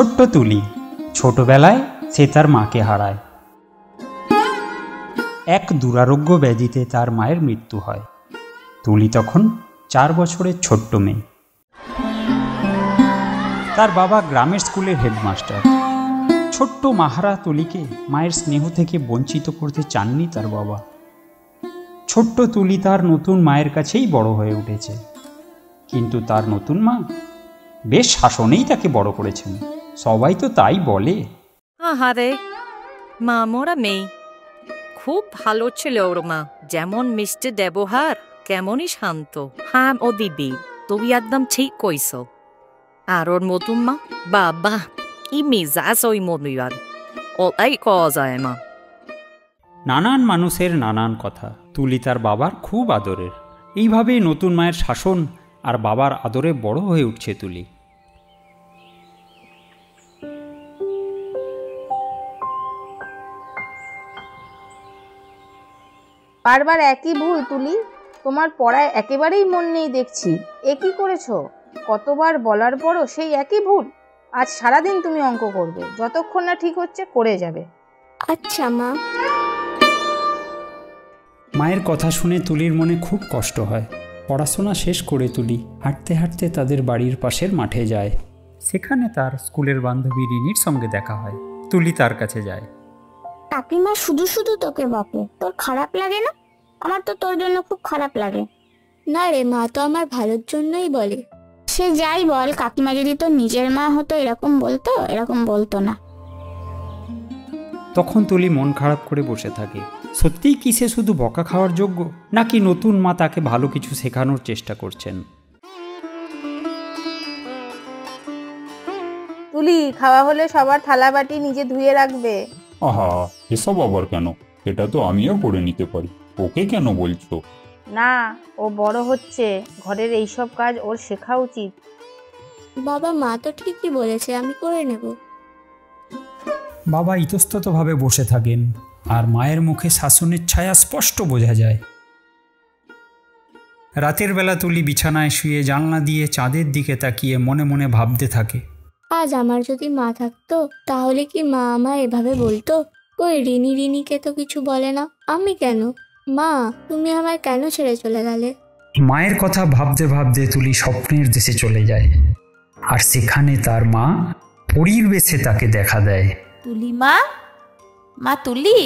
ছোট্ট তুলি ছোটবেলায় সে তার মাকে হারায়। এক দুরারোগ্য ব্যাধিতে তার মায়ের মৃত্যু হয়। তুলি তখন 4 বছরের ছোট্ট মেয়ে। তার বাবা গ্রামের স্কুলের হেডমাস্টার। ছোট্ট মাহারা তুলিকে মায়ের স্নেহ থেকে বঞ্চিত করতে চাননি তার বাবা। ছোট্ট তুলি তার নতুন মায়ের কাছেই বড় হয়ে উঠেছে, কিন্তু তার নতুন মা বেশ শাসনেই তাকে বড় করেছেন। সবাই তো তাই বলে। আহারে, মা মোরা মেয়ে খুব ভালো ছিল ওর মা, যেমন মিষ্টি ব্যবহার কেমনই শান্ত। হ্যাঁ ও দিদি, তুমি একদম ঠিক কইছ। আর ওর নতুন মা, বাবা কি মেজাজ ওই মনিয়ার, ওটাই কওয়া যায় না। নানান মানুষের নানান কথা। তুলি তার বাবার খুব আদরের। এইভাবেই নতুন মায়ের শাসন আর বাবার আদরে বড় হয়ে উঠছে তুলি। বারবার একই ভুল তুলি, তোমার পড়ায় একেবারেই মন নেই দেখছি। এ কি করেছো? কতবার বলার পরও সেই একই ভুল। আজ সারাদিন তুমি অঙ্ক করবে, যতক্ষণ না ঠিক হচ্ছে করে যাবে। আচ্ছা মা। মায়ের কথা শুনে তুলির মনে খুব কষ্ট হয়। পড়াশোনা শেষ করে তুলি হাঁটতে হাঁটতে তাদের বাড়ির পাশের মাঠে যায়। সেখানে তার স্কুলের বান্ধবী রিনির সঙ্গে দেখা হয়। তুলি তার কাছে যায়। কাকিমা শুধু শুধু তোকে বকে, তোর খারাপ লাগে না? আমার তো তোর জন্য খুব খারাপ লাগে। না রে মা, তো আমার ভালোর জন্যই বলে। সে যাই বল, কাকিমা যদি তোর নিজের মা হতো এরকম বলতো? এরকম বলতো না। তখন তুলি মন খারাপ করে বসে থাকে। সত্যিই কি সে শুধু বকা খাওয়ার যোগ্য, নাকি নতুন মা তাকে ভালো কিছু শেখানোর চেষ্টা করছেন? তুলি, খাওয়া হলে সবার থালা বাটি নিজে ধুয়ে রাখবে। আহা, এসব আবার কেন? এটা তো আমিও করে নিতে পারি, ওকে কেন বলছো? না, ও বড় হচ্ছে, ঘরের এইসব কাজ ওর শেখা উচিত। বাবা, মা তো ঠিকই বলেছে, আমি করে নেব। বাবা ইতস্ততভাবে বসে থাকেন, আর মায়ের মুখে শাসনের ছায়া স্পষ্ট বোঝা যায়। রাতের বেলা তুলি বিছানায় শুয়ে জানলা দিয়ে চাঁদের দিকে তাকিয়ে মনে মনে ভাবতে থাকে। আজ আমার যদি মা থাকতো, তাহলে কি মা আমায় এভাবে বলতো? ওই রিনি রিনিকে তো কিছু বলে না, আমি কেন? মা, তুমি আমায় কেন ছেড়ে চলে গেলে? মায়ের কথা ভাবতে ভাবতে তুলি স্বপ্নের দেশে চলে যায়, আর সেখানে তার মা পরীর বেশে তাকে দেখা দেয়। তুলি মা, মা তুলি।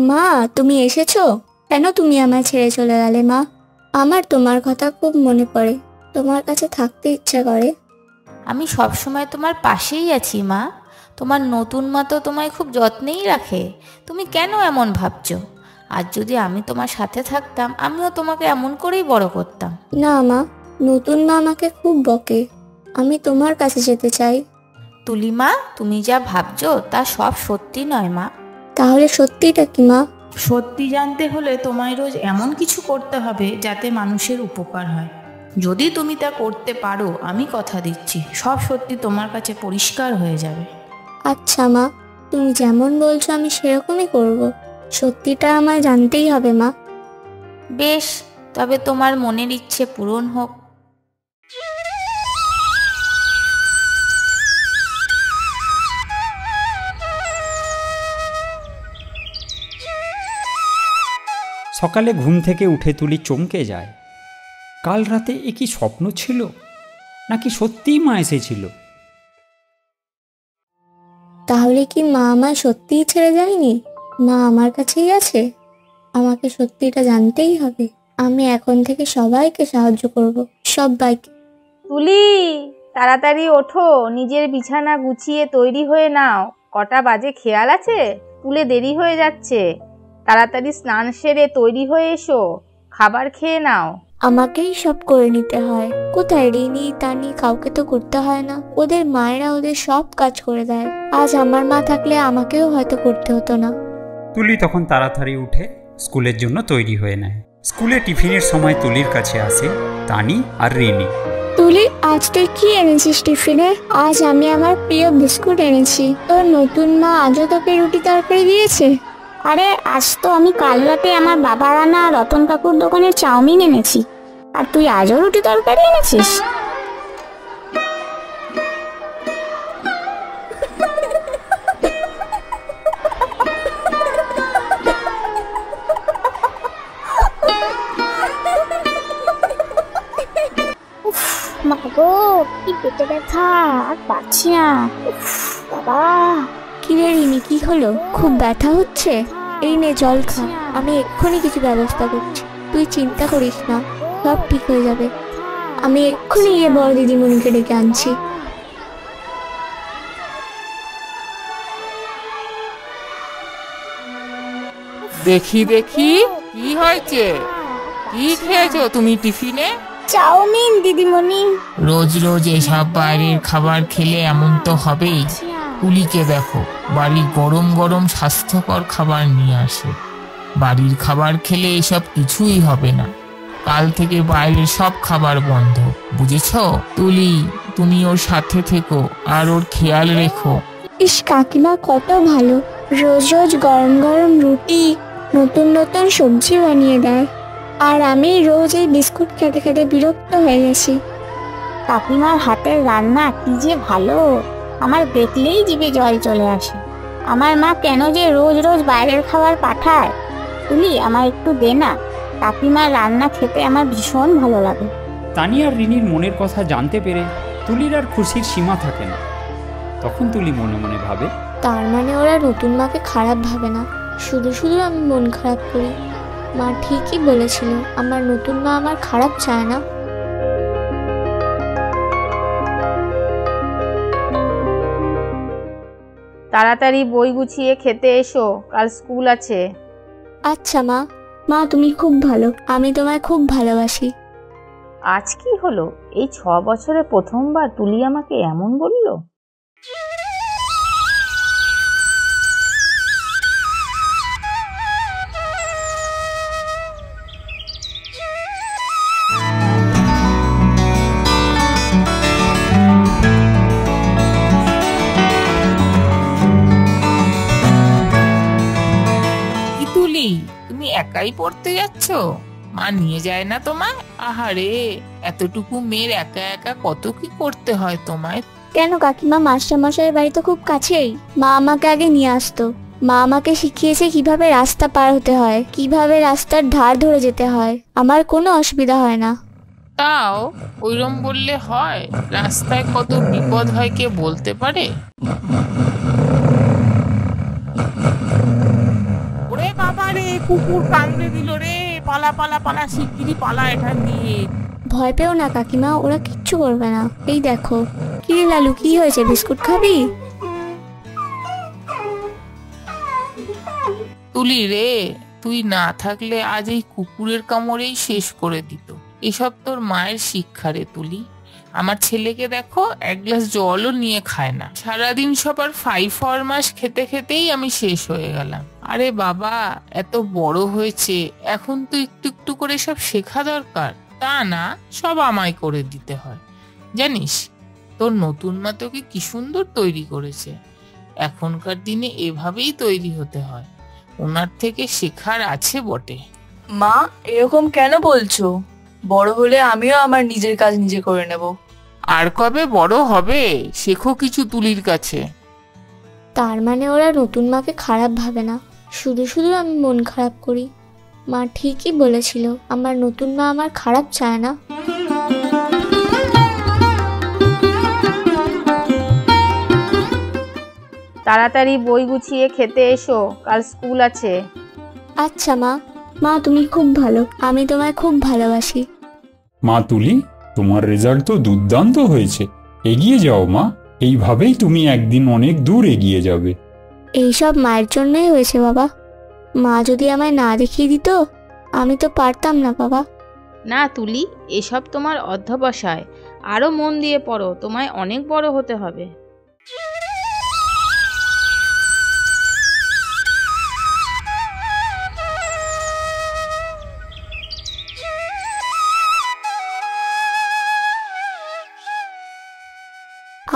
মা, তুমি এসেছো? কেন তুমি আমায় ছেড়ে চলে গেলে মা? আমার তোমার কথা খুব মনে পড়ে, তোমার কাছে থাকতে ইচ্ছা করে। আমি সবসময় তোমার পাশেই আছি মা। তোমার নতুন মা তো তোমায় খুব যত্নেই রাখে। তুমি কেন এমন ভাবছো? আর যদি আমি তোমার সাথে থাকতাম, আমিও তোমাকে এমন করেই বড় করতাম। না মা, নতুন মা আমাকে খুব বকে। আমি তোমার কাছে যেতে চাই। তুলি মা, তুমি যা ভাবছো তা সব সত্যি নয় মা। তাহলে সত্যিটা কি মা? সত্যি জানতে হলে তোমায় রোজ এমন কিছু করতে হবে যাতে মানুষের উপকার হয়। যদি তুমি তা করতে পারো, আমি কথা দিচ্ছি সব সত্যি তোমার কাছে পরিষ্কার হয়ে যাবে। আচ্ছা মা, তুমি যেমন বলছো আমি সেরকমই করব। সত্যিটা আমায় জানতেই হবে মা। বেশ, তবে তোমার মনের ইচ্ছে পূরণ হোক। সকালে ঘুম থেকে উঠে তুলি চমকে যায়। কাল রাতে এ কি স্বপ্ন ছিল, নাকি সত্যিই মা এসেছিল? তাহলে কি মা আমায় সত্যিই ছেড়ে যায়নি? মা আমার কাছেই আছে। আমাকে সত্যিটা জানতেই হবে। আমি এখন থেকে সবাইকে সাহায্য করব, সবাইকে। তুলি, তাড়াতাড়ি ওঠো, নিজের বিছানা গুছিয়ে তৈরি হয়ে নাও। কটা বাজে খেয়াল আছে? তুলে দেরি হয়ে যাচ্ছে। তাড়াতাড়ি স্নান সেরে তৈরি হয়ে এসো, খাবার খেয়ে নাও। আমাকেই সব করে নিতে হয়। কোথায় রিনি তানি, কাউকে তো করতে হয় না। ওদের মায়েরা ওদের সব কাজ করে দেয়। আজ আমার মা থাকলে আমাকেও হয়তো করতে হতো না। তুলি তখন তাড়াতাড়ি উঠে স্কুলের জন্য তৈরি হয়ে নেয়। স্কুলে টিফিনের সময় তুলির কাছে আসে তানি আর রিনি। তুলি, আজ তুই কি এনেছিস টিফিনে? আজ আমি আমার প্রিয় বিস্কুট এনেছি। তোর নতুন মা আজও তোকে রুটি তরকারি দিয়েছে? আরে আজ তো আমি কাল রাতে আমার বাবার আনা রতন কাকুর দোকানে চাউমিন এনেছি, আর তুই আজও রুটি তরকারি এনেছিস? মা গো, কি পেটে ব্যথা, আর পারছি না। বাবা, কি রে রিমি, কি হলো? খুব ব্যথা হচ্ছে? এই নে জল খা, আমি এক্ষুনি কিছু ব্যবস্থা করছি। তুই চিন্তা করিস না, সব ঠিক হয়ে যাবে। আমি এক্ষুনি গিয়ে বড় দিদিমণিকে ডেকে আনছি। দেখি দেখি, কি হয়েছে? কি খেয়েছো তুমি টিফিনে? চাউমিন দিদিমণি। রোজ রোজ এসব বাইরের খাবার খেলে এমন তো হবেই। তুলিকে দেখো, বাড়ির গরম গরম স্বাস্থ্যকর খাবার নিয়ে আসে। বাড়ির খাবার খেলে এসব কিছুই হবে না। কাল থেকে বাইরের সব খাবার বন্ধ, বুঝেছো? তুলি, তুমি ওর সাথে থেকো আর ওর খেয়াল রেখো। ইস, কাকিমা কত ভালো, রোজ রোজ গরম গরম রুটি, নতুন নতুন সবজি বানিয়ে দেয়, আর আমি রোজ এই বিস্কুট খেতে খেতে বিরক্ত হয়ে গেছি। কাকিমার হাতের রান্না কি যে ভালো, আমার দেখলেই জিভে জল চলে আসে। আমার মা কেন যে রোজ রোজ বাইরের খাবার পাঠায়? তুলি, আমার একটু দে না, কাকিমার রান্না খেতে আমার ভীষণ ভালো লাগে। তানিয়া আর রিনির মনের কথা জানতে পেরে তুলির আর খুশির সীমা থাকে না। তখন তুলি মনে মনে ভাবে, তার মানে ওরা নতুন মাকে খারাপ ভাবে না, শুধু শুধু আমি মন খারাপ করি। মা ঠিকই বলেছিল, আমার নতুন মা আমার খারাপ চায় না। তাড়াতাড়ি বই গুছিয়ে খেতে এসো, কাল স্কুল আছে। আচ্ছা মা। মা তুমি খুব ভালো, আমি তোমায় খুব ভালোবাসি। আজ কি হলো? এই 6 বছরে প্রথমবার তুলি আমাকে এমন বলল। কি তুলি, তুমি একাই পড়তে যাচ্ছ? মা নিয়ে যায় না তোমায়? আহারে, এতটুকু মেয়ের একা একা কত কি করতে হয় তোমায়। কেন কাকিমা, মাস্টারমশাইয়ের বাড়ি তো খুব কাছেই। মা আমাকে আগে নিয়ে আসতো। মা আমাকে শিখিয়েছে কিভাবে রাস্তা পার হতে হয়, কিভাবে রাস্তার ধার ধরে যেতে হয়। আমার কোনো অসুবিধা হয় না। তাও ওইরম বললে হয়? রাস্তায় কত বিপদ হয় কে বলতে পারে? ওরে বাবা রে, কুকুর কামড়ে দিল রে, পালা পালা পালা, শিগগিরই পালা এখান দিয়ে। ভয় পেও না কাকিমা, ওরা কিচ্ছু করবে না। এই দেখো। কি রে লালু, কি হয়েছে? বিস্কুট খাবি? তুলি রে, তুই না থাকলে আজ এই কুকুরের কামড়েই শেষ করে দিত। এসব তোর মায়ের শিক্ষা রে তুলি। আমার ছেলেকে দেখো, এক গ্লাস জলও নিয়ে খায় না, সারাদিন সবার ফরমাস খেতে খেতেই আমি শেষ হয়ে গেলাম। আরে বাবা, এত বড় হয়েছে, এখন তো একটু একটু করে সব শেখা দরকার। তা না সব আমায় করে দিতে হয়। জানিস, তোর নতুন মা তোকে কি সুন্দর তৈরি করেছে। এখনকার দিনে এভাবেই তৈরি হতে হয়। ওনার থেকে শেখার আছে বটে। মা, এরকম কেন বলছো? বড় হলে আমিও আমার নিজের কাজ নিজে করে নেব। আর কবে বড় হবে? শেখো কিছু তুলির কাছে। তার মানে ওরা নতুন মাকে খারাপ ভাবে না, শুধু শুধু আমি মন খারাপ করি। মা ঠিকই বলেছিল, আমার নতুন মা আমার খারাপ চায় না। তাড়াতাড়ি বই গুছিয়ে খেতে এসো, কাল স্কুল আছে। আচ্ছা মা। মা তুমি খুব ভালো, আমি তোমায় খুব ভালোবাসি। মা তুলি, তোমার রেজাল্ট তো দুর্দান্ত হয়েছে। এগিয়ে যাও মা, এইভাবেই তুমি একদিন অনেক দূর এগিয়ে যাবে। এইসব মায়ের জন্যই হয়েছে বাবা। মা যদি আমায় না দেখিয়ে দিত, আমি তো পারতাম না বাবা। না তুলি, এসব তোমার অধ্যবসায়। আরো মন দিয়ে পড়ো, তোমায় অনেক বড় হতে হবে।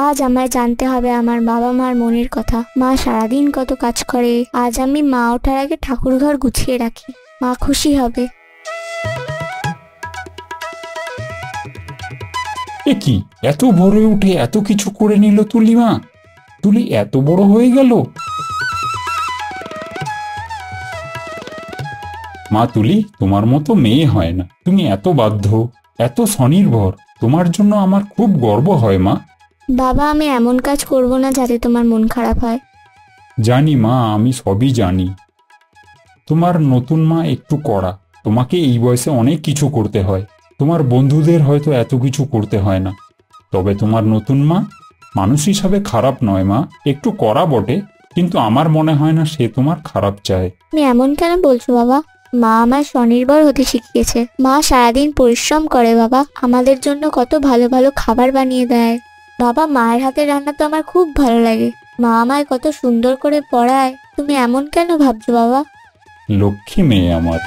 আজ আমায় জানতে হবে আমার বাবা মার মনের কথা। মা সারাদিন কত কাজ করে, আজ আমি মা ওঠার আগে ঠাকুর ঘর গুছিয়ে রাখি, মা খুশি হবে। এ কি, এত ভোরে উঠে এত কিছু করে নিল তুলি মা? তুলি এত বড় হয়ে গেল? মা তুলি, তোমার মতো মেয়ে হয় না। তুমি এত বাধ্য, এত স্বনির্ভর। তোমার জন্য আমার খুব গর্ব হয় মা। বাবা, আমি এমন কাজ করব না যাতে তোমার মন খারাপ হয়। জানি মা, আমি সবই জানি। তোমার নতুন মা একটু কড়া। তোমাকে এই বয়সে অনেক কিছু করতে হয়। তোমার বন্ধুদের হয়তো এত কিছু করতে হয় না। তবে তোমার নতুন মা মানুষ হিসাবে খারাপ নয় মা, একটু কড়া বটে, কিন্তু আমার মনে হয় না সে তোমার খারাপ চায়। তুমি এমন কেন বলছো বাবা? মা আমায় স্বনির্ভর হতে শিখিয়েছে। মা সারাদিন পরিশ্রম করে বাবা, আমাদের জন্য কত ভালো ভালো খাবার বানিয়ে দেয়। বাবা, মায়ের হাতের রান্না তো আমার খুব ভালো লাগে। মা আমায় কত সুন্দর করে পড়ায়। তুমি এমন কেন ভাবছো বাবা? লক্ষ্মী মেয়ে আমার।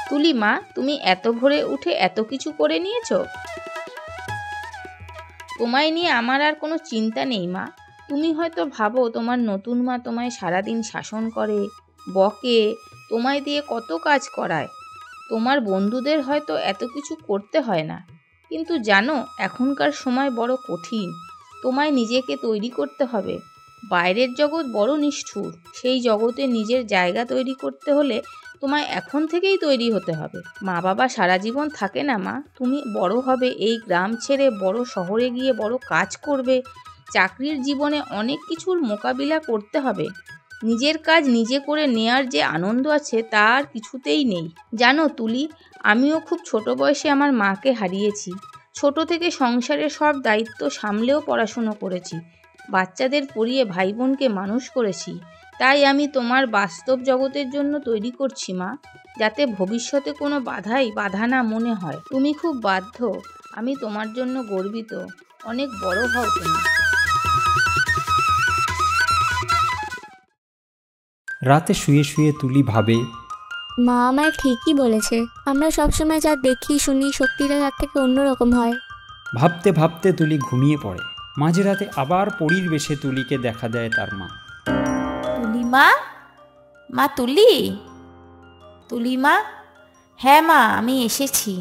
তুলি মা, তুমি এত ভোরে উঠে এত কিছু করে নিয়েছো? তোমায় নিয়ে আমার আর কোনো চিন্তা নেই মা। তুমি হয়তো ভাবো তোমার নতুন মা তোমায় সারাদিন শাসন করে, বকে, তোমায় দিয়ে কত কাজ করায়। তোমার বন্ধুদের হয়তো এত কিছু করতে হয় না, কিন্তু জানো এখনকার সময় বড় কঠিন। তোমায় নিজেকে তৈরি করতে হবে। বাইরের জগৎ বড় নিষ্ঠুর, সেই জগতে নিজের জায়গা তৈরি করতে হলে তোমায় এখন থেকেই তৈরি হতে হবে। মা বাবা সারা জীবন থাকে না মা। তুমি বড় হবে, এই গ্রাম ছেড়ে বড় শহরে গিয়ে বড় কাজ করবে। চাকরির জীবনে অনেক কিছুর মোকাবিলা করতে হবে। নিজের কাজ নিজে করে নেয়ার যে আনন্দ আছে তা আর কিছুতেই নেই। জানো তুলি, আমিও খুব ছোট বয়সে আমার মাকে হারিয়েছি। ছোট থেকে সংসারের সব দায়িত্ব সামলেও পড়াশুনো করেছি, বাচ্চাদের পড়িয়ে ভাই বোনকে মানুষ করেছি। তাই আমি তোমার বাস্তব জগতের জন্য তৈরি করছি মা, যাতে ভবিষ্যতে কোনো বাধা না মনে হয়। তুমি খুব বাধ্য, আমি তোমার জন্য গর্বিত। অনেক বড় হও তুমি। রাতে শুয়ে শুয়ে তুলি ভাবে, মা আমায় ঠিকই বলেছে। আমরা সবসময় যা দেখি শুনি সত্যিটা তার থেকে অন্যরকম হয়। ভাবতে ভাবতে তুলি ঘুমিয়ে পড়ে। মাঝরাতে আবার পরীর বেশে তুলিকে দেখা দেয় তার মা। তুলি মা, মা তুলি, তুলি মা। হ্যাঁ মা, আমি এসেছি।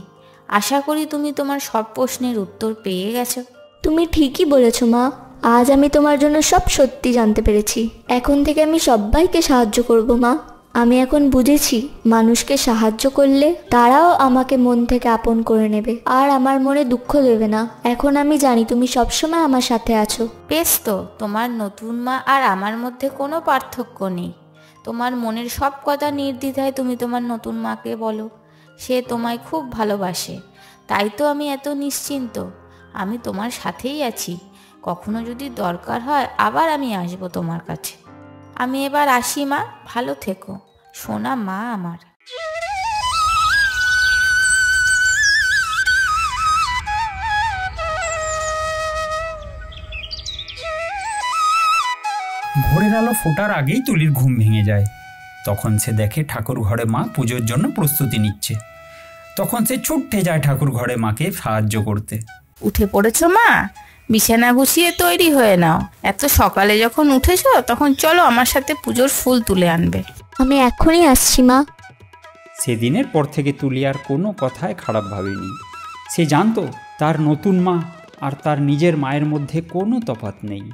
আশা করি তুমি তোমার সব প্রশ্নের উত্তর পেয়ে গেছো। তুমি ঠিকই বলেছো মা, আজ আমি তোমার জন্য সব সত্যি জানতে পেরেছি। এখন থেকে আমি সবাইকে সাহায্য করব মা। আমি এখন বুঝেছি মানুষকে সাহায্য করলে তারাও আমাকে মন থেকে আপন করে নেবে আর আমার মনে দুঃখ দেবে না। এখন আমি জানি তুমি সবসময় আমার সাথে আছো। বেশ তো, তোমার নতুন মা আর আমার মধ্যে কোনো পার্থক্য নেই। তোমার মনের সব কথা নির্দ্বিধায় তুমি তোমার নতুন মাকে বলো। সে তোমায় খুব ভালোবাসে, তাই তো আমি এত নিশ্চিন্ত। আমি তোমার সাথেই আছি। কখনো যদি দরকার হয় আবার আমি আসবো তোমার কাছে। আমি এবার আসি মা, ভালো থেকো সোনা মা আমার। ভোরের আলো ফোটার আগেই তুলির ঘুম ভেঙে যায়। তখন সে দেখে ঠাকুর ঘরে মা পুজোর জন্য প্রস্তুতি নিচ্ছে। তখন সে ছুটে যায় ঠাকুর ঘরে মাকে সাহায্য করতে। উঠে পড়েছো মা? বিছানা গুছিয়ে তৈরি হয়ে নাও। এত সকালে যখন উঠেছো তখন চলো আমার সাথে পুজোর ফুল তুলে আনবে। আমি এখনই আসছি মা। সেদিনের পর থেকে তুলি আর কোনো কথায় খারাপ ভাবেনি। সে জানতো তার নতুন মা আর তার নিজের মায়ের মধ্যে কোনো তফাৎ নেই।